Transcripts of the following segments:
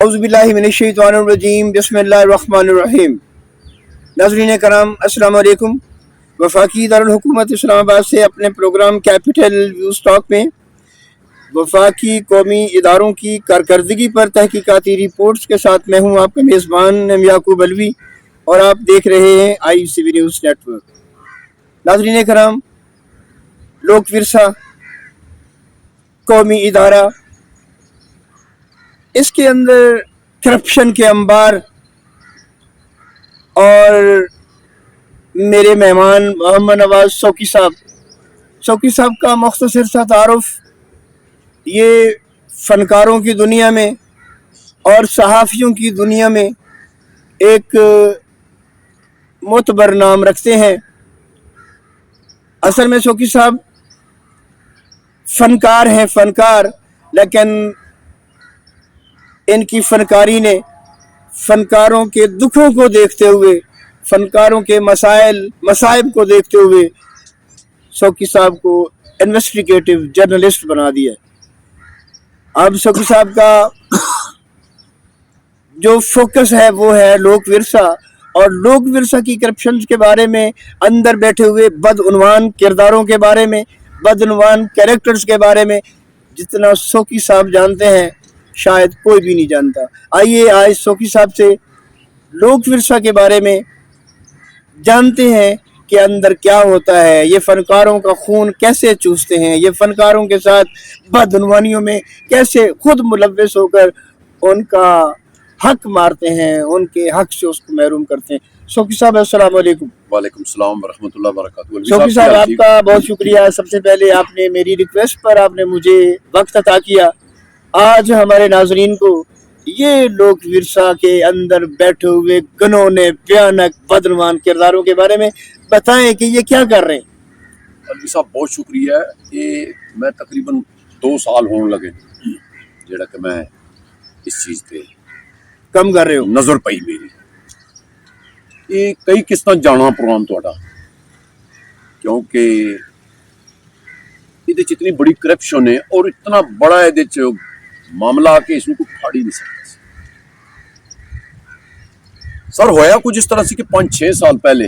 اعوذ باللہ من الشیطان الرجیم بسم اللہ الرحمن الرحیم۔ ناظرین کرام السلام علیکم۔ وفاقی دارالحکومت اسلام آباد سے اپنے پروگرام کیپٹل ویوز ٹاک میں وفاقی قومی اداروں کی کارکردگی پر تحقیقاتی رپورٹس کے ساتھ میں ہوں آپ کا میزبان یعقوب الوی، اور آپ دیکھ رہے ہیں ICV نیوز نیٹ ورک۔ ناظرین کرام، لوک ورثہ قومی ادارہ، اس کے اندر کرپشن کے انبار، اور میرے مہمان محمد نواز شوقی صاحب کا مختصر سا تعارف۔ یہ فنکاروں کی دنیا میں اور صحافیوں کی دنیا میں ایک معتبر نام رکھتے ہیں۔ اصل میں شوقی صاحب فنکار ہیں، لیکن ان کی فنکاری نے فنکاروں کے دکھوں کو دیکھتے ہوئے، فنکاروں کے مصائب کو دیکھتے ہوئے شوقی صاحب کو انویسٹیگیٹو جرنلسٹ بنا دیا۔ اب شوقی صاحب کا جو فوکس ہے وہ ہے لوک ورثہ، اور لوک ورثہ کی کرپشن کے بارے میں، اندر بیٹھے ہوئے بدعنوان کرداروں کے بارے میں، بدعنوان کیریکٹرز کے بارے میں جتنا شوقی صاحب جانتے ہیں شاید کوئی بھی نہیں جانتا۔ آئیے آج شوقی صاحب سے لوک ورثہ کے بارے میں جانتے ہیں کہ اندر کیا ہوتا ہے، یہ فنکاروں کا خون کیسے چوستے ہیں، یہ فنکاروں کے ساتھ بدعنوانیوں میں کیسے خود ملوث ہو کر ان کا حق مارتے ہیں، ان کے حق سے اس کو محروم کرتے ہیں۔ شوقی صاحب السلام علیکم۔ وعلیکم السلام ورحمۃ اللہ وبرکاتہ۔ شوقی صاحب آپ کا بہت شکریہ، سب سے پہلے آپ نے میری ریکویسٹ پر آپ نے مجھے وقت عطا کیا۔ آج ہمارے ناظرین کو یہ لوک ورثہ کے اندر بیٹھے ہوئے گنونے بھیانک بدعنوان کرداروں کے بارے میں بتائیں کہ یہ کیا کر رہے ہیں۔ الوی صاحب بہت شکریہ۔ یہ میں تقریباً 2 سال ہونے لگے جڑا کہ میں اس چیز پہ کم کر رہے ہو نظر پئی میری۔ یہ کئی کس طرح جانا پروگرام تھوڑا، کیونکہ یہ اتنی بڑی کرپشن ہے اور اتنا بڑا یہ معاملہ کہ اس میں کوئی پھاڑ ہی نہیں سکتا سر۔ ہویا کچھ اس طرح سے کہ 5-6 سال پہلے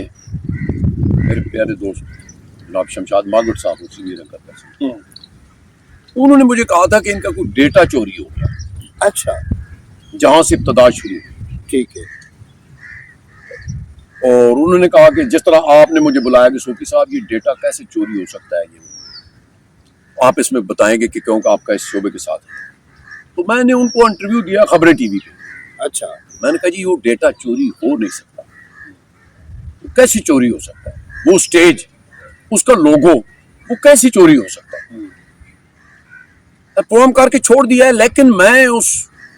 میرے پیارے دوست جناب شمشاد ماگٹ صاحب اسی میرا کرتا تھا، انہوں نے مجھے کہا تھا کہ ان کا کوئی ڈیٹا چوری ہو گیا۔ اچھا، جہاں سے ابتدا شروع ہوئی، ٹھیک ہے۔ اور انہوں نے کہا کہ جس طرح آپ نے مجھے بلایا کہ شوقی صاحب یہ ڈیٹا کیسے چوری ہو سکتا ہے، یہ آپ اس میں بتائیں گے کہ کیوں کہ آپ کا اس شعبے کے ساتھ ہے۔ تو میں نے ان کو انٹرویو دیا خبریں ٹی وی پہ۔ اچھا، میں نے کہا جی وہ ڈیٹا چوری ہو نہیں سکتا، کیسی چوری ہو سکتا ہے؟ وہ سٹیج، اس کا لوگو، وہ کیسی چوری ہو سکتا ہے؟ پروگرام کر کے چھوڑ دیا ہے، لیکن میں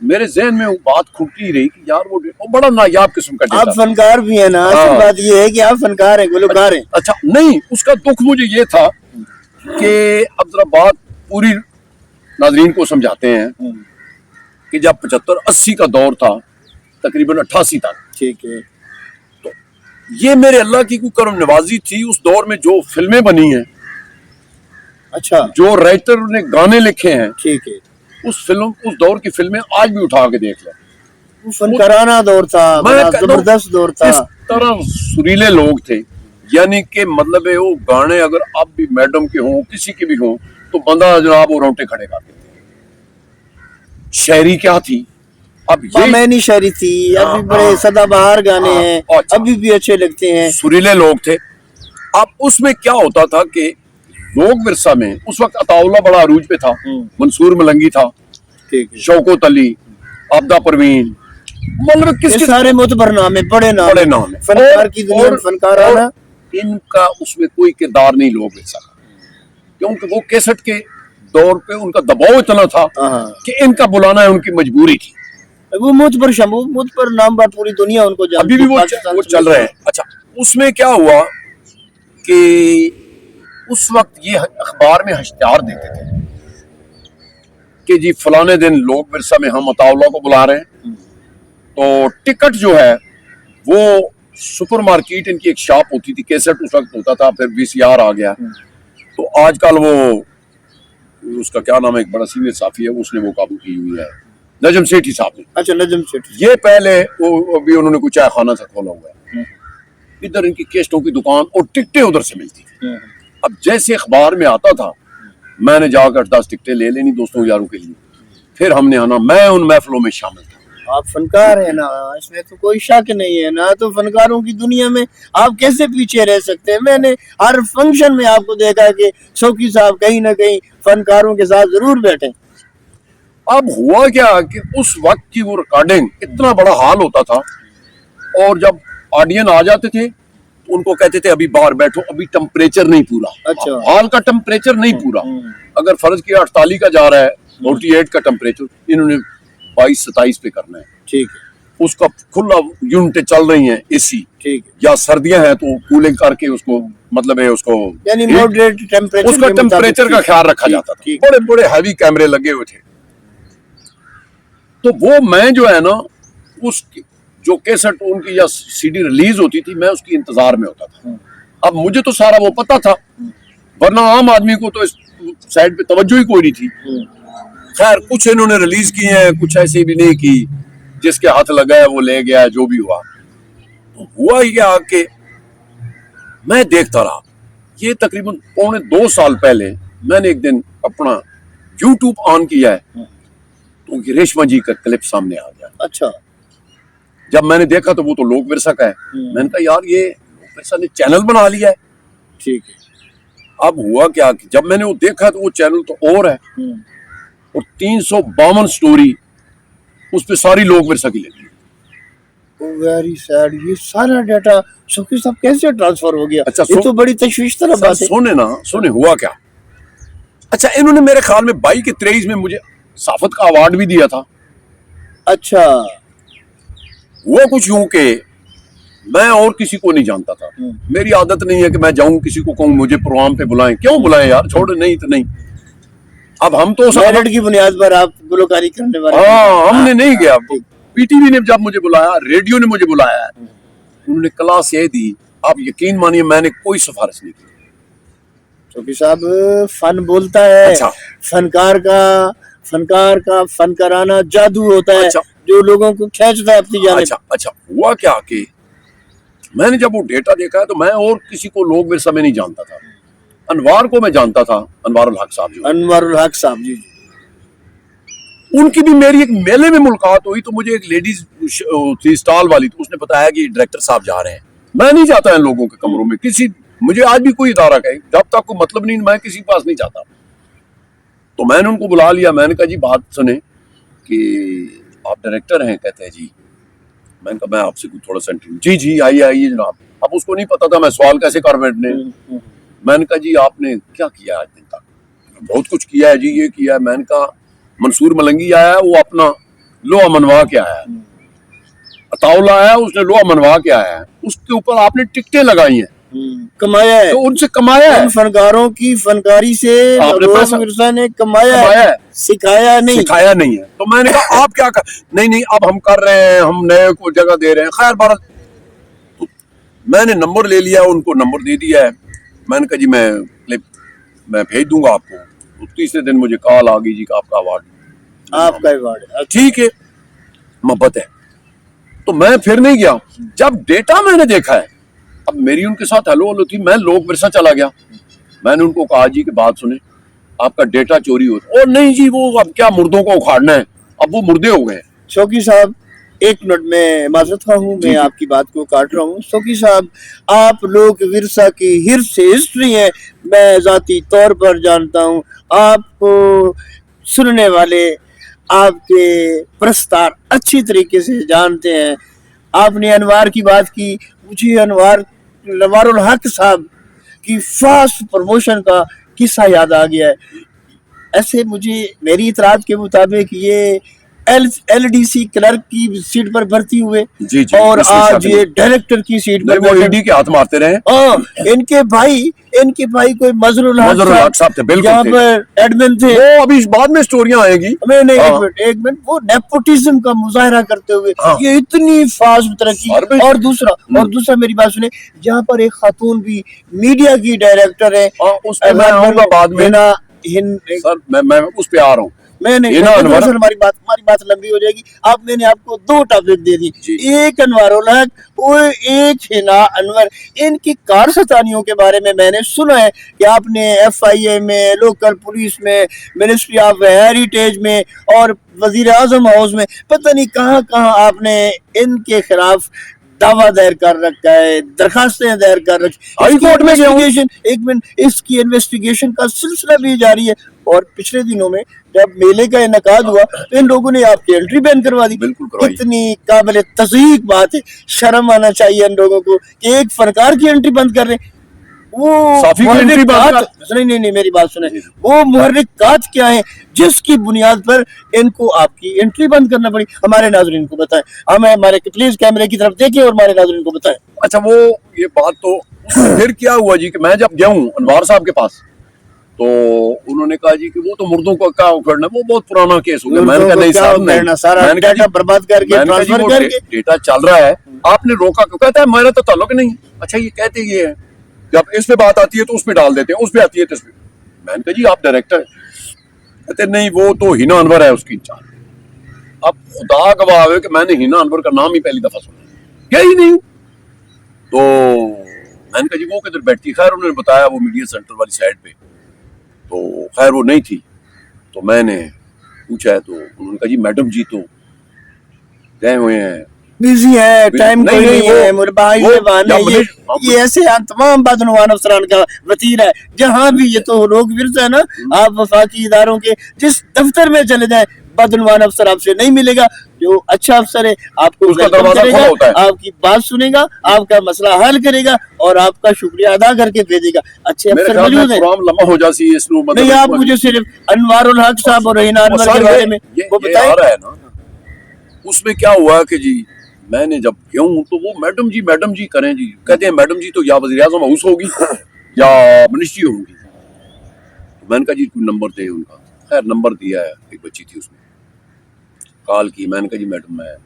میرے ذہن میں وہ بات کھٹتی رہی کہ یار وہ بڑا نایاب قسم کا ڈیٹا۔ آپ فنکار بھی ہیں نا، اصل بات یہ ہے کہ آپ فنکار ہیں، گلوکار ہیں۔ اچھا نہیں، اس کا دکھ مجھے یہ تھا کہ اب ذرا بات پوری ناظرین کو سمجھاتے ہیں کہ جب 75-80 کا دور تھا، تقریباً 88 تک، ٹھیک ہے، تو یہ میرے اللہ کی کوئی کرم نوازی تھی۔ اس دور میں جو فلمیں بنی ہیں، اچھا، جو رائٹر نے گانے لکھے ہیں، ٹھیک ہے، اس دور کی فلمیں آج بھی اٹھا کے دیکھ لیں، فنکارانہ دور تھا، بڑا زبردست دور تھا۔ اس طرح سریلے لوگ تھے، یعنی کہ مطلب ہے وہ گانے اگر اب بھی میڈم کے ہوں، کسی کے بھی ہوں، تو بندہ جناب وہ رونٹے کھڑے کرتے تھے۔ شاعری کیا تھی، اب پامینی شاعری تھی، ابھی بڑے سدا بہار گانے ہیں، ابھی بھی اچھے لگتے ہیں، سریلے لوگ تھے۔ اب اس میں کیا ہوتا تھا کہ لوک ورثہ میں اس وقت عطا اللہ بڑا عروج پہ تھا، منصور ملنگی تھا، شوکت علی، آبدہ پروین، مطلب یہ سارے معتبر نام ہیں، بڑے نام ہیں، فنکار کی دنیا میں فنکارانہ۔ ان کا اس میں کوئی کردار نہیں لوک ورثہ کا، کیونکہ وہ کیسٹ کے دور پہ ان کا دباؤ اتنا تھا کہ ان کا بلانا ہے ان کی مجبوری تھی۔ وہ معتبر نام بات پوری دنیا ان کو جانتی ہے، ابھی بھی وہ چل رہے ہیں۔ اچھا، اس میں کیا ہوا کہ اس وقت یہ اخبار میں اشتہار دیتے تھے کہ جی فلانے دن لوک ورثہ میں ہم عطا اللہ کو بلا رہے ہیں، تو ٹکٹ جو ہے وہ سپر مارکیٹ، ان کی ایک شاپ ہوتی تھی، کیسٹ اس وقت ہوتا تھا، پھر VCR آ گیا، تو آج کل وہ اس کا کیا نام ہے، ایک بڑا سینئر صحافی ہے، اس نے وہ قابو کی ہوئی ہے، नजम सेठी साहब ने। अच्छा, नजम सेठी। ये पहले वो अभी उन्होंने कुछ चाय खाना सा खोला हुआ है, इधर इनकी केस्टों की दुकान और टिकटें उधर से मिलती थी। अब जैसे अखबार में आता था, मैंने जाकर 10 टिकटें ले लेनी दोस्तों यारों के लिए, फिर हमने आना, मैं उन महफिलों में शामिल था। आप फनकार है ना, इसमें तो कोई शक नहीं है ना। तो फनकारों की दुनिया में आप कैसे पीछे रह सकते हैं? मैंने हर फंक्शन में आपको देखा कि शौकी साहब कहीं ना कहीं फनकारों के साथ जरूर बैठे। अब हुआ क्या कि उस वक्त की वो रिकॉर्डिंग इतना बड़ा हाल होता था, और जब ऑडियंस आ जाते थे तो उनको कहते थे अभी बाहर बैठो, अभी टेम्परेचर नहीं पूरा। अच्छा। हाल का टेम्परेचर नहीं पूरा। अगर फर्ज किया 48 का जा रहा है, 48 का टेम्परेचर, इन्होंने 22-27 पे करना है। ठीक है। उसका खुला यूनिटें चल रही हैं एसी, ठीक है। या सर्दियां हैं तो कूलिंग करके उसको, मतलब है उसको यानी मॉडरेट टेम्परेचर, उसका टेम्परेचर का ख्याल रखा जाता था। बड़े बड़े हैवी कैमरे लगे हुए थे। तो वो मैं जो है ना, उस जो कैसेट उनकी या सीडी रिलीज होती थी, मैं उसकी इंतजार में होता था। अब मुझे तो सारा वो पता था, वरना आम आदमी को तो इस साइड पे तवज्जो ही कोई नहीं थी। खैर, कुछ इन्होंने रिलीज किए हैं, कुछ ऐसी भी नहीं की, जिसके हाथ लगा है वो ले गया, जो भी हुआ। तो हुआ ही क्या कि मैं देखता रहा। ये तकरीबन 2.25 साल पहले मैंने एक दिन अपना YouTube ऑन किया है, तो उनकी रेशमा जी का क्लिप सामने आ गया। अच्छा। जब मैंने देखा तो वो तो लोक विरसा का है। मैंने कहा यार, ये लोक विरसा ने चैनल बना लिया है। ठीक है। अब हुआ क्या कि जब मैंने वो देखा तो वो चैनल तो और है, और 352 स्टोरी उस पे सारी लोक विरसा की लगी। Very sad. ये सारा डाटा शौकी साहब कैसे ट्रांसफर हो गया? अच्छा, ये तो बड़ी तशवीश तरह बात है। सुने हुआ क्या। अच्छा, इन्होंने मेरे ख्याल में 22 के 23 में मुझे साफत का अवार्ड भी दिया था। अच्छा। हुआ कुछ यूं के मैं और किसी को नहीं जानता था। मेरी आदत नहीं है कि मैं जाऊं किसी को कहूं मुझे प्रोग्राम पे बुलाएं। क्यों बुलाएं यार, छोड़, नहीं तो नहीं। अब हम तो मेरिट की बुनियाद पर आप गुलकारी करने वाले। हाँ, हमने नहीं गया। पीटीवी ने जब मुझे बुलाया, रेडियो ने मुझे बुलाया, उन्होंने क्लास ये दी, आप यकीन मानिए मैंने कोई सिफारिश नहीं की। शौकी साहब, फन बोलता है। अच्छा। फनकार का फनकाराना जादू होता है। अच्छा। जो लोगों को खींचता है अपनी जानिब। अच्छा, हुआ क्या कि मैंने जब वो डेटा देखा है तो मैं और किसी को लोक विरसा में नहीं जानता था। अनवार को मैं जानता था, अनवारुल हक साहब जी। अनवारुल हक साहब जी। उनकी भी मेरी एक मेले में मुलाकात हुई, तो मुझे एक लेडीज थी स्टॉल वाली, तो उसने बताया कि डायरेक्टर साहब जा रहे हैं। मैं नहीं जाता इन लोगों के कमरों में, किसी, मुझे आज भी कोई इदारा कहे, जब तक कोई मतलब नहीं, मैं किसी के पास नहीं जाता। तो मैंने उनको बुला लिया। मैंने कहा जी बात सुने कि आप डायरेक्टर हैं? कहते हैं जी। मैंने कहा मैं आपसे कुछ थोड़ा सा इंटरव्यू। जी आइए जनाब। अब उसको नहीं पता था मैं सवाल कैसे कर बैठने। मैंने कहा जी आपने क्या किया आज दिन तक? बहुत कुछ किया है जी, ये किया है। मैंने कहा मंसूर मलंगी आया है, वो अपना लोहा मनवा के आया है। अताउल्ला आया, उसने लोहा मनवा के आया है, उसके ऊपर आपने टिकटें लगाई हैं, कमाया है। तो उनसे कमाया है। फनकारों की फनकारी से लोक विरसा ने कमाया है, सिखाया नहीं है। तो मैंने कहा आप क्या कर, नहीं अब हम कर रहे हैं, हम नए को जगह दे रहे हैं। खैर भारत, तो मैंने नंबर ले लिया, उनको नंबर दे दिया है। मैंने कहा जी मैं भेज दूंगा आपको। तो तीसरे दिन मुझे कॉल आ गई जी का आपका अवार्ड है। ठीक है, मोहब्बत है। तो मैं फिर नहीं गया। जब डेटा मैंने देखा है, अब मेरी उनके साथ हेलो थी, मैं लोक विरसा चला गया। मैंने उनको कहा जी की बात सुने, आपका डेटा चोरी हो। और नहीं जी, वो अब क्या मुर्दों को उखाड़ना है, अब वो मुर्दे हो गए। शौकी साहब, 1 मिनट में माजरत हूँ, मैं आपकी बात को काट रहा हूँ। शौकी साहब, आप लोक विरसा की हिस्ट्री है, मैं जाती तौर पर जानता हूँ। आपको सुनने वाले आपके प्रस्तार अच्छी तरीके से जानते हैं। आपने अनवार की बात की, मुझे अनवारुल हक साहब की फास्ट प्रमोशन का किस्सा याद आ गया है। ऐसे मुझे मेरी इतरात के मुताबिक ये LDC क्लर्क की सीट पर भर्ती हुए जी, और आज ये डायरेक्टर की सीट पर वो ईडी के हाथ मारते रहे। इनके भाई कोई मजरुल हक साहब थे, बिल्कुल यहाँ पर एडमिन थे। वो अभी बाद में स्टोरियां आएगी। एक मिनट, वो नेपोटिज्म का मुजाहरा करते हुए ये इतनी फास्ट तरक्की। और दूसरा मेरी बात सुने, यहाँ पर एक खातून भी मीडिया की डायरेक्टर है, उस पे मैं आऊंगा बाद में। सर मैं उस पे आ रहा हूँ। मैंने ये ना अनवर- दरअसल हमारी बात लंबी हो जाएगी। मैंने आपको 2 टॉपिक दे दी, जी। एक अनवारुल हक और एक हिना अनवर। इनकी कारसतानियों के बारे में मैंने सुना है कि आपने FIA में, लोकल पुलिस में, मिनिस्ट्री ऑफ हेरिटेज में और वजीर आजम हाउस में, पता नहीं कहाँ कहाँ आपने इनके खिलाफ दावा दायर कर रखा है, दरखास्तें दायर कर रखी। हाई कोर्ट में गया हूं। एक मिनट, इसकी इन्वेस्टिगेशन का सिलसिला भी जारी है। और पिछले दिनों में जब मेले का इनकाद हुआ तो इन लोगों ने आपकी एंट्री बैन करवा दी। बिल्कुल करवाई। कितनी काबिल तस्दीक बात है, शर्म आना चाहिए इन लोगों को कि एक फनकार की एंट्री बंद कर रहे हैं। वो साफी की एंट्री बंद कर- नहीं, मेरी बात सुने। वो मुहर्रिकात क्या है जिसकी बुनियाद पर इनको आपकी एंट्री बंद करना पड़ी? हमारे नाज़रीन को बताएं, हमारे प्लीज कैमरे की तरफ देखिए और हमारे नाज़रीन को बताएं। अच्छा, वो ये बात तो फिर क्या हुआ जी कि मैं जब गया हूँ अनवार साहब के पास तो उन्होंने कहा जी कि वो तो मुर्दों को क्या उखड़ना, वो बहुत पुराना केस हो गया। मैंने कहा नहीं साहब, नहीं, सारा मैंने कहा डाटा जी- बर्बाद करके, मैंने कहा जी, ट्रांसफर वो करके डेटा चल रहा है, आपने रोका क्यों? कहता है मेरा तो ताल्लुक नहीं। अच्छा, ये कहते ये है जब इस पे बात आती है तो उस पे डाल देते हैं, उस पे आती है तो इस पे। मैंने कहा जी आप डायरेक्टर हैं। कहते नहीं, वो तो हिना अनवर है उसकी इंचार्ज। अब खुदा गवाह है कि मैंने हिना अनवर का नाम ही पहली दफा सुना, क्या ही नहीं। तो मैंने कहा जी वो किधर बैठती? खैर उन्होंने बताया वो मीडिया सेंटर वाली साइड पे, तो खैर वो नहीं थी। तो मैंने पूछा है तो उन्होंने कहा जी मैडम जी तो गए हुए हैं, बिजी है, टाइम कोई नहीं है। मेरे भाई वो- से बहाने या ये मनीष- ये ऐसे तमाम बदनवान अफसरान का वतीरा है। जहाँ भी ये तो लोग विरसा है ना, आप वफाकी इदारों के जिस दफ्तर में चले जाएं, बदनवान अफसर आपसे नहीं मिलेगा। जो अच्छा अफसर है आपको उसका वेलकम दरवाजा करेगा, खुला होता है। आपकी बात सुनेगा, आपका मसला हल करेगा और आपका शुक्रिया अदा करके भेजेगा। अच्छे मेरे अफसर ख्याल में मौजूद है। प्रोग्राम लंबा हो जासी इस नु- मतलब नहीं, आप इसमें- मुझे सिर्फ अनवारुल हक साहब और रहीना वो अनवर सर के बारे ये- में ये- वो ये बताएं। आ रहा है ना, उसमें क्या हुआ कि जी मैंने जब क्यों तो वो मैडम जी करें जी, कहते हैं मैडम जी तो या वज़ीर आज़म हाउस होगी या मिनिस्ट्री होगी। तो मैंने कहा जी कोई नंबर दे उनका। खैर नंबर दिया है, एक बच्ची थी उसने कॉल की। मैंने कहा जी मैडम मैं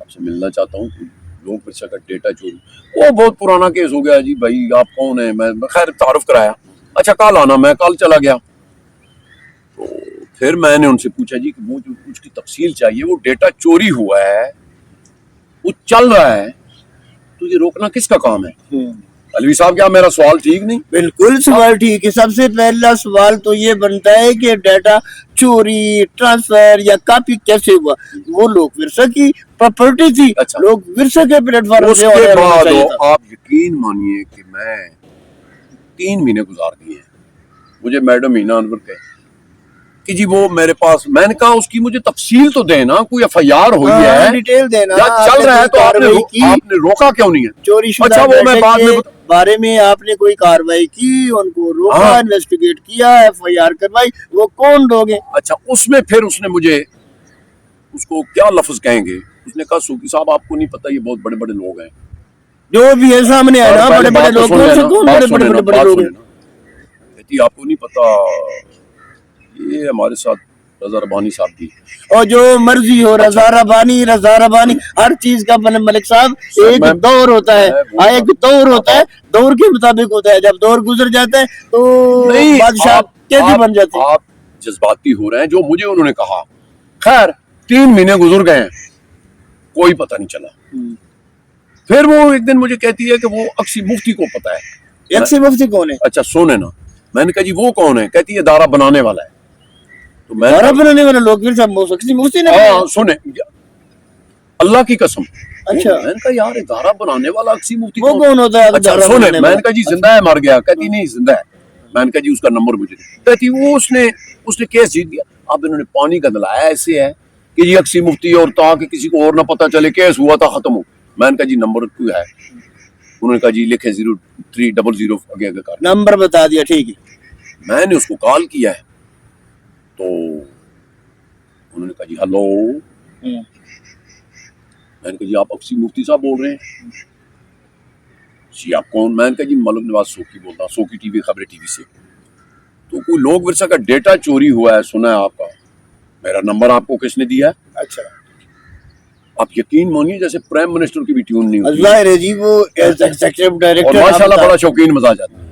आपसे मिलना चाहता हूँ, लोग पैसा का डेटा चोरी। वो बहुत पुराना केस हो गया जी, भाई आप कौन है? मैं खैर तारुफ कराया। अच्छा कल आना, मैं कल चला गया। तो फिर मैंने उनसे पूछा जी कि वो जो उसकी तफसील चाहिए, वो डेटा चोरी हुआ है, वो चल रहा है, तो ये रोकना किसका काम है? अलवी साहब क्या मेरा सवाल ठीक नहीं? बिल्कुल सवाल ठीक है। सबसे पहला सवाल तो ये बनता है कि डाटा चोरी, ट्रांसफर या कॉपी कैसे हुआ? वो लोक विरसा की प्रॉपर्टी थी। अच्छा। लोक विरसा के प्लेटफॉर्म से उसके ऑर्डर होना बाद चाहिए था। आप यकीन मानिए कि मैं 3 महीने गुजार दिए हैं। मुझे मैडम हीना अनवर कहे कि जी वो मेरे पास, मैंने कहा उसकी मुझे तफसील तो देना, कोई FIR हुई हाँ, है डिटेल देना। या चल आपने रहा है कोई तो कार्रवाई की? आपने रोका क्यों नहीं है? चोरी अच्छा, वो मैं बाद में बारे में आपने कोई कार्रवाई की, उनको रोका, हाँ। इन्वेस्टिगेट किया, FIR करवाई? वो कौन लोग हैं? अच्छा, उसमें फिर उसने मुझे उसको क्या लफ्ज कहेंगे, उसने कहा सूकी साहब आपको नहीं पता ये बहुत बड़े बड़े लोग हैं। जो भी है सामने है ना, और बड़े पहले बड़े बात तो लोग सुन कौन से लेना, कौन बात बड़े सुन बड़े लेना, बड़े बात लोग सुन हैं? लेना। कहती आपको नहीं पता ये हमारे साथ रजा रबानी साहब भी। और जो मर्जी हो, रजा रबानी हर चीज का मलिक साहब एक मैं- दौर होता है। मैं वो- एक दौर होता है, दौर के मुताबिक होता है। जब दौर गुजर जाता है तो नहीं, बादशाह कैदी बन जाते हैं। आप जज्बाती हो रहे हैं, जो मुझे उन्होंने कहा। खैर 3 महीने गुजर गए हैं, कोई पता नहीं चला। फिर वो एक दिन मुझे कहती है कि वो अक्सी मुफ्ती को पता है। एक्सी मुफ्ती कौन है? अच्छा सोने ना। मैंने कहा जी वो कौन है? कहती है दारा बनाने वाला है। तो मैं दारा बनाने वाले लोग फिर सब एक्सी मुफ्ती ने बनाया? हाँ सुने, अल्लाह की कसम। अच्छा। मैंने कहा यार दारा बनाने वाला अक्सी मुफ्ती वो कौन होता है? अच्छा दारा सुने, बनाने मैंने वाला? कहा जी जिंदा है मर गया? कहती नहीं जिंदा है। मैंने कहा जी उसका नंबर मुझे दे। कहती वो उसने केस जीत दिया। अब इन्होंने पानी का दलाया ऐसे है कि जी अक्सी मुफ्ती और ताकि किसी को और ना पता चले, केस हुआ था खत्म हो। मैंने कहा जी नंबर कोई है? उन्होंने कहा जी लिखे 0300 आगे आगे कर। नंबर बता दिया, ठीक है। मैंने उसको कॉल किया है तो उन्होंने कहा जी हेलो। मैंने कहा जी आप अक्सी मुफ्ती साहब बोल रहे हैं? जी आप कौन? मैंने कहा जी मलक नवाज सोकी बोल रहा हूं, सोकी टीवी खबरें टीवी से। तो कोई लोक विरसा का डेटा चोरी हुआ है, सुना है आपका? मेरा नंबर आपको किसने दिया है? अच्छा, आप यकीन मानिए जैसे प्राइम मिनिस्टर की भी ट्यून नहीं होती जाहिर है जी वो एग्जीक्यूटिव और डायरेक्टर माशाल्लाह बड़ा शौकीन मजाज आदमी है।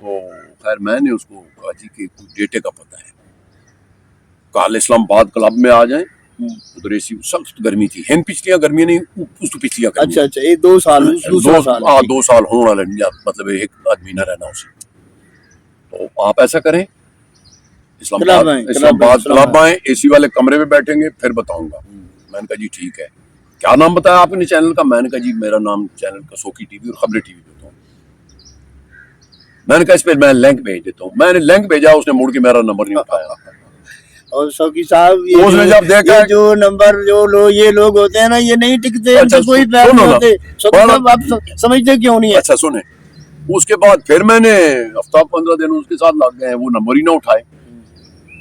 तो खैर मैंने उसको कहा जी कि डेटे का पता है। कहती वो उसने मुझे 3 महीने गुजर गए हैं, कोई पता नहीं चला। फिर वो एक दिन मुझे कहती है कि दारा बनाने वाला है। दारा बनाने वाला है। कहती वो कौन है? कहती है दारा बनाने वाला है। मैंने कहा जी वो तो मुझे पता है। अच्छा सोने, मैंने कहा जी जिंदा है मर गया? कहती नहीं जिंदा है। मैंने कहा जी उसका नंबर मुझे दे। कहती वो उसने कल इस्लामाबाद क्लब में आ जाएं, उधर एसी सख्त गर्मी थी, हिंद पिछलियां गर्मियां नहीं, उस तो पिछलियां अच्छा अच्छा, ये 2 साल दूसरा साल है। 2 साल होने वाले हैं, मतलब एक आदमी ना रहना उसे। तो आप ऐसा करें, इस्लामाबाद क्लब आए, एसी वाले कमरे में बैठेंगे, फिर बताऊंगा। मैंने कहा जी ठीक है। क्या नाम बताया आपने चैनल का? मैंने कहा जी मेरा नाम चैनल कसौकी टीवी और खबरें टीवी देता हूँ। मैंने कहा इस पे मैं लिंक भेज देता हूँ। मैंने लिंक भेजा, उसने मुड़ के मेरा नंबर नहीं उठाया। और शौकी साहब उसने जब देखा जो नंबर ये लोग होते हैं ना, ये नहीं टिकते, अच्छा, इनसे कोई पैर नहीं होते। शौकी साहब आप समझते क्यों नहीं है? अच्छा सुने, उसके बाद फिर मैंने हफ्ता 15 दिन उसके साथ लग गए, वो नंबर ही ना उठाए।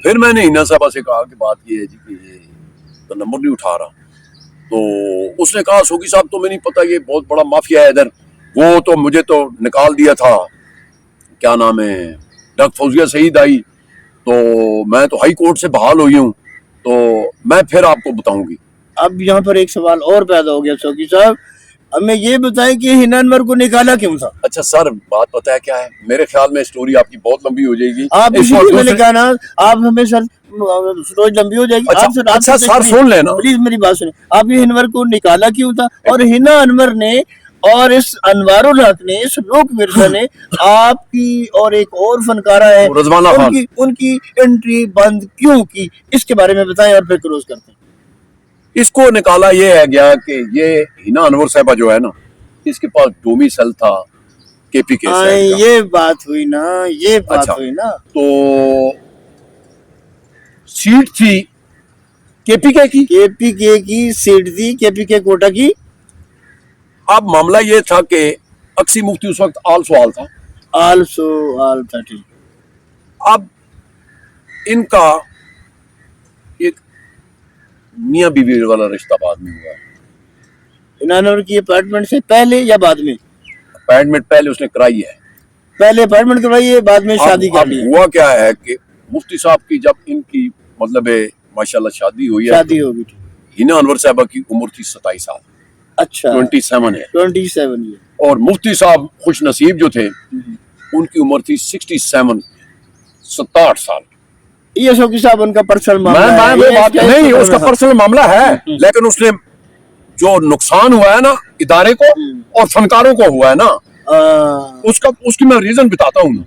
फिर मैंने हिना साहबा से कहा कि बात ये है जी कि ये तो नंबर नहीं उठा रहा। तो उसने कहा शौकी साहब तुम्हें नहीं पता ये बहुत बड़ा माफिया है इधर, वो तो मुझे तो निकाल दिया था, क्या नाम है, डॉक्टर फौजिया सईद आई तो मैं तो हाई कोर्ट से बहाल हुई हूँ, तो मैं फिर आपको बताऊंगी। अब यहाँ पर एक सवाल और पैदा हो गया शौकी साहब, हमें ये बताएं कि हिना अनवर को निकाला क्यों था? अच्छा सर, बात पता है क्या है, मेरे ख्याल में स्टोरी आपकी बहुत लंबी हो जाएगी। आप इसलिए मैंने कहा ना, आप हमें सर स्टोरी लंबी हो जाएगी। अच्छा सर सुन लेना प्लीज, मेरी बात सुने। आप ये हिना अनवर को निकाला क्यों था? और हिना अनवर ने और इस अनवारुल हक ने, इस लोक विरसा ने आपकी और एक और फनकारा है रज़वाना खान, उनकी एंट्री बंद क्यों की? इसके बारे में बताएं और फिर क्लोज करते हैं। इसको निकाला ये है गया कि ये हिना अनवर साहबा जो है ना, इसके पास डोमिसाइल था केपीके से। ये बात हुई ना, ये बात अच्छा, हुई ना। तो सीट थी केपीके की सीट थी, केपीके कोटा की। अब मामला ये था कि अक्सी मुफ्ती उस वक्त आल था, ठीक। अब इनका एक मियां बीवी वाला रिश्ता बाद में हुआ। हिना अनवर की अपार्टमेंट से पहले या बाद में? अपॉइंटमेंट पहले उसने कराई है, पहले अपार्टमेंट करवाई है, बाद में शादी कर ली। हुआ क्या है कि मुफ्ती साहब की जब इनकी मतलब माशाल्लाह शादी हुई है, शादी हो गई, हिना अनवर साहबा की उम्र थी 27 साल। अच्छा, 27 है। 27 है। और मुफ्ती साहब खुश नसीब जो थे, उनकी उम्र थी 67 साल। ये शौकी साहब उनका पर्सनल मामला है, वो बात नहीं, उसका पर्सनल मामला है, लेकिन उसने जो नुकसान हुआ है ना इदारे को और फनकारों को हुआ है ना, उसकी मैं रीजन बताता हूँ।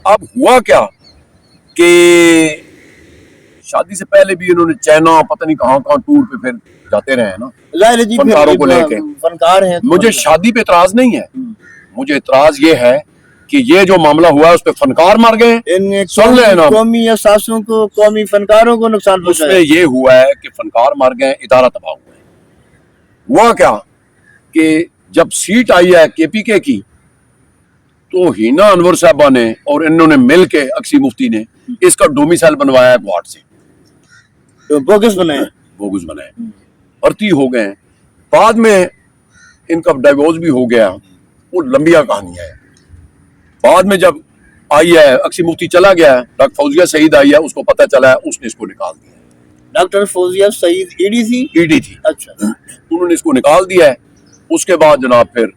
अब हुआ क्या कि शादी से पहले भी इन्होंने चाइना पता नहीं कहाँ टूर पे फिर जाते रहे हैं ना, फनकारों को लेके। फनकार हैं, मुझे शादी पे इतराज नहीं है, मुझे इतराज ये है कि ये जो मामला हुआ है उस पे फनकार मर गए। सुन लेना, कौमी असासों को, कौमी फनकारों को नुकसान पहुंचा। उसमें ये हुआ है कि फनकार मर गए, इदारा तबाह हुआ है। हुआ क्या कि जब सीट आई है केपीके की, तो हिना अनवर साहबा ने और इन्होंने मिल के अक्सी मुफ्ती ने इसका डोमिसाइल बनवाया क्वाड से, बोगस बनाए, भर्ती हो गए। बाद में इनका डाइवोर्स भी हो गया, वो लंबिया कहानी है। बाद में जब आई है, अक्सी मुफ्ती चला गया, डॉक्टर फौजिया सईद आई है, उसको पता चला है, उसने इसको निकाल दिया। डॉक्टर फौजिया सईद ईडी थी। अच्छा, उन्होंने इसको निकाल दिया है। उसके बाद जनाब फिर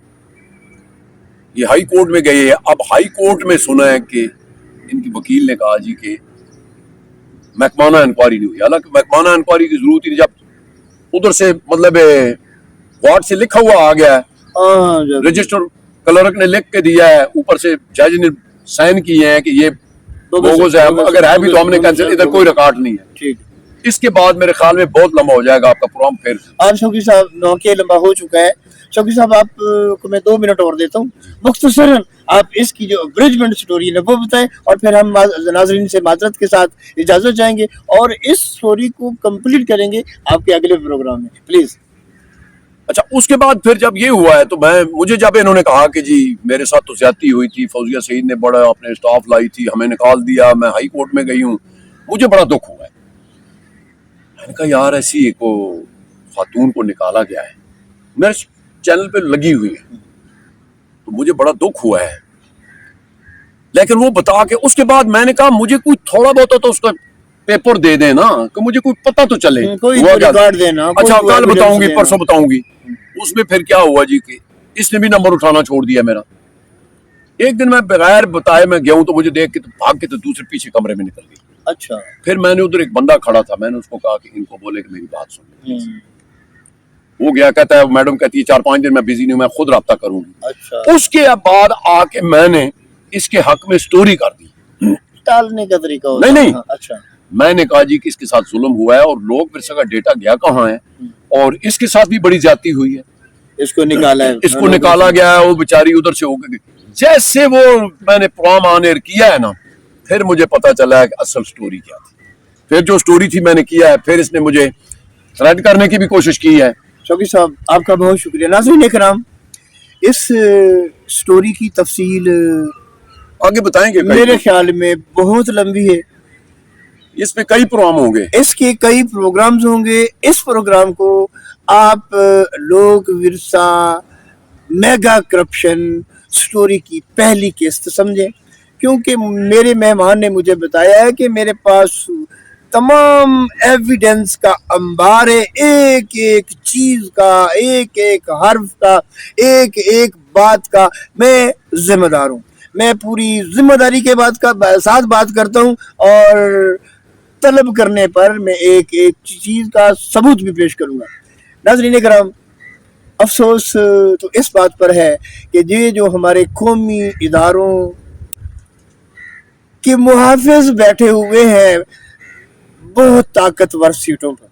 ये हाई कोर्ट में गए। अब हाई कोर्ट में सुना है कि इनकी वकील ने कहा जी कि महकमाना इंक्वायरी नहीं हुई। हालांकि महकमाना इंक्वायरी की जरूरत ही नहीं, जब उधर से मतलब वार्ड से लिखा हुआ आ गया है, रजिस्टर क्लर्क ने लिख के दिया है, ऊपर से जज ने साइन किए हैं कि ये बोगस है। अगर है भी तो हमने कैंसिल, इधर कोई रिकॉर्ड नहीं है। ठीक, इसके बाद मेरे ख्याल में बहुत लंबा हो जाएगा आपका प्रोग्राम। फिर आज शौकी साहब नौके लंबा हो चुका है। शौकी साहब आपको मैं 2 मिनट और देता हूँ, मुख्तसरन आप इसकी जो अब्रिजमेंट स्टोरी है वो बताएं, और फिर हम नाज़रीन से माजरत के साथ इजाजत चाहेंगे और इस स्टोरी को कंप्लीट करेंगे आपके अगले प्रोग्राम में, प्लीज। अच्छा, उसके बाद फिर जब ये हुआ है तो मुझे जब इन्होंने कहा कि जी मेरे साथ तो ज्यादती हुई थी, फौजिया सईद ने बड़ा अपने स्टाफ लाई थी, हमें निकाल दिया, मैं हाई कोर्ट में गई हूँ, मुझे बड़ा दुख हुआ है। मैंने कहा यार ऐसी एक खातून को निकाला गया है, मेरे चैनल पे लगी हुई है, तो मुझे बड़ा दुख हुआ है। लेकिन वो बता के उसके बाद मैंने कहा मुझे कोई थोड़ा बहुत तो उसका पेपर दे देना कि मुझे कोई पता तो चले, कोई रिकॉर्ड देना। अच्छा, कल बताऊंगी, परसों बताऊंगी। उसमें फिर क्या हुआ जी कि इसने भी नंबर उठाना छोड़ दिया मेरा। एक दिन मैं बगैर बताए मैं गया हूं, तो मुझे देख के तो भाग के तो दूसरे पीछे कमरे में निकल गई। अच्छा। फिर मैंने उधर एक बंदा खड़ा था, मैंने उसको कहा कि इनको बोले कि मेरी बात सुन। वो गया, कहता है मैडम कहती है 4-5 दिन मैं बिजी नहीं हूं, मैं खुद राब्ता करूंगी। अच्छा। उसके बाद आके मैंने इसके हक में स्टोरी कर दी। टालने का तरीका होता नहीं है। नहीं, हाँ, अच्छा। मैंने कहा जी कि इसके साथ जुल्म हुआ है और लोक विरसा का डेटा गया कहाँ है, और इसके साथ भी बड़ी ज्यादती हुई है, इसको निकाला है, इसको निकाला गया है, वो बेचारी उधर से होकर गई। जैसे वो मैंने प्रोग्राम ऑन एयर किया है ना, फिर मुझे पता चला है कि असल स्टोरी क्या थी। फिर जो स्टोरी थी मैंने किया है, फिर इसने मुझे थ्रेट करने की भी कोशिश की है। शौकी साहब आपका बहुत शुक्रिया। नाज़रीन इकराम, इस स्टोरी की तफसील आगे बताएंगे, मेरे ख्याल में बहुत लंबी है, इस पे कई प्रोग्राम होंगे, इसके कई प्रोग्राम्स होंगे। इस प्रोग्राम को आप लोक विरसा मेगा करप्शन स्टोरी की पहली किस्त समझें, क्योंकि मेरे मेहमान ने मुझे बताया है कि मेरे पास तमाम एविडेंस का अंबार है, एक एक चीज का, एक एक हर्फ का, एक एक बात का मैं जिम्मेदार हूँ। मैं पूरी जिम्मेदारी के साथ बात करता हूँ और तलब करने पर मैं एक एक चीज का सबूत भी पेश करूंगा। नाज़रीन करम, अफसोस तो इस बात पर है कि ये जो हमारे कौमी इदारों के मुहाफिज बैठे हुए हैं बहुत ताकतवर सीटों पर,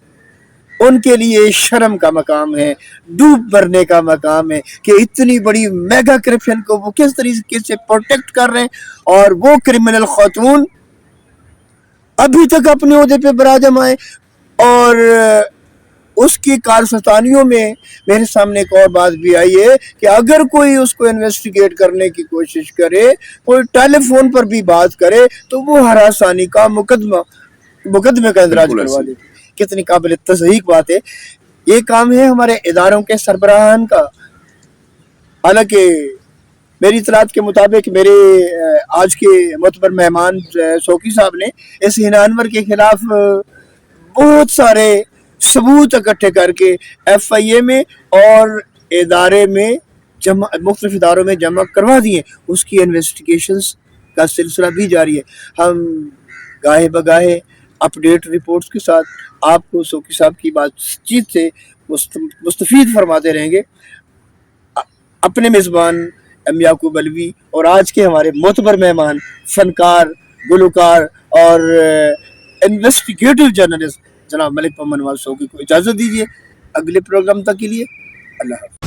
उनके लिए शर्म का मकाम है, डूब मरने का मकाम है कि इतनी बड़ी मेगा करप्शन को वो किस तरीके से प्रोटेक्ट कर रहे हैं, और वो क्रिमिनल खातून अभी तक अपने ओहदे पे बराजम आए। और उसकी कारस्तानियों में मेरे सामने एक और बात भी आई है कि अगर कोई उसको इन्वेस्टिगेट करने की कोशिश करे, कोई टेलीफोन पर भी बात करे, तो वो हरासानी का मुकदमे का इंदराज करवा देते। कितनी काबिल तस्दीक बात है। ये काम है हमारे इदारों के सरबराहान का। हालांकि मेरी इतलात के मुताबिक मेरे आज के मुतबर मेहमान शौकी साहब ने इस हिना अनवर के खिलाफ बहुत सारे सबूत इकट्ठे करके FIA में और इदारे में मुख्तलिफ इदारों में जमा करवा दिए। उसकी इन्वेस्टिगेशंस का सिलसिला भी जारी है। हम गाहे बगाहे अपडेट रिपोर्ट्स के साथ आपको शौकी साहब की बातचीत से मुस्तफीद फरमाते रहेंगे। अपने मेज़बान एम याकूब अलवी और आज के हमारे मोतबर मेहमान फनकार, गुलकार और इन्वेस्टिगेटिव जर्नलिस्ट जनाब मलिक मोहम्मद नवाज शौकी को इजाज़त दीजिए। अगले प्रोग्राम तक के लिए अल्लाह हाफ़िज़।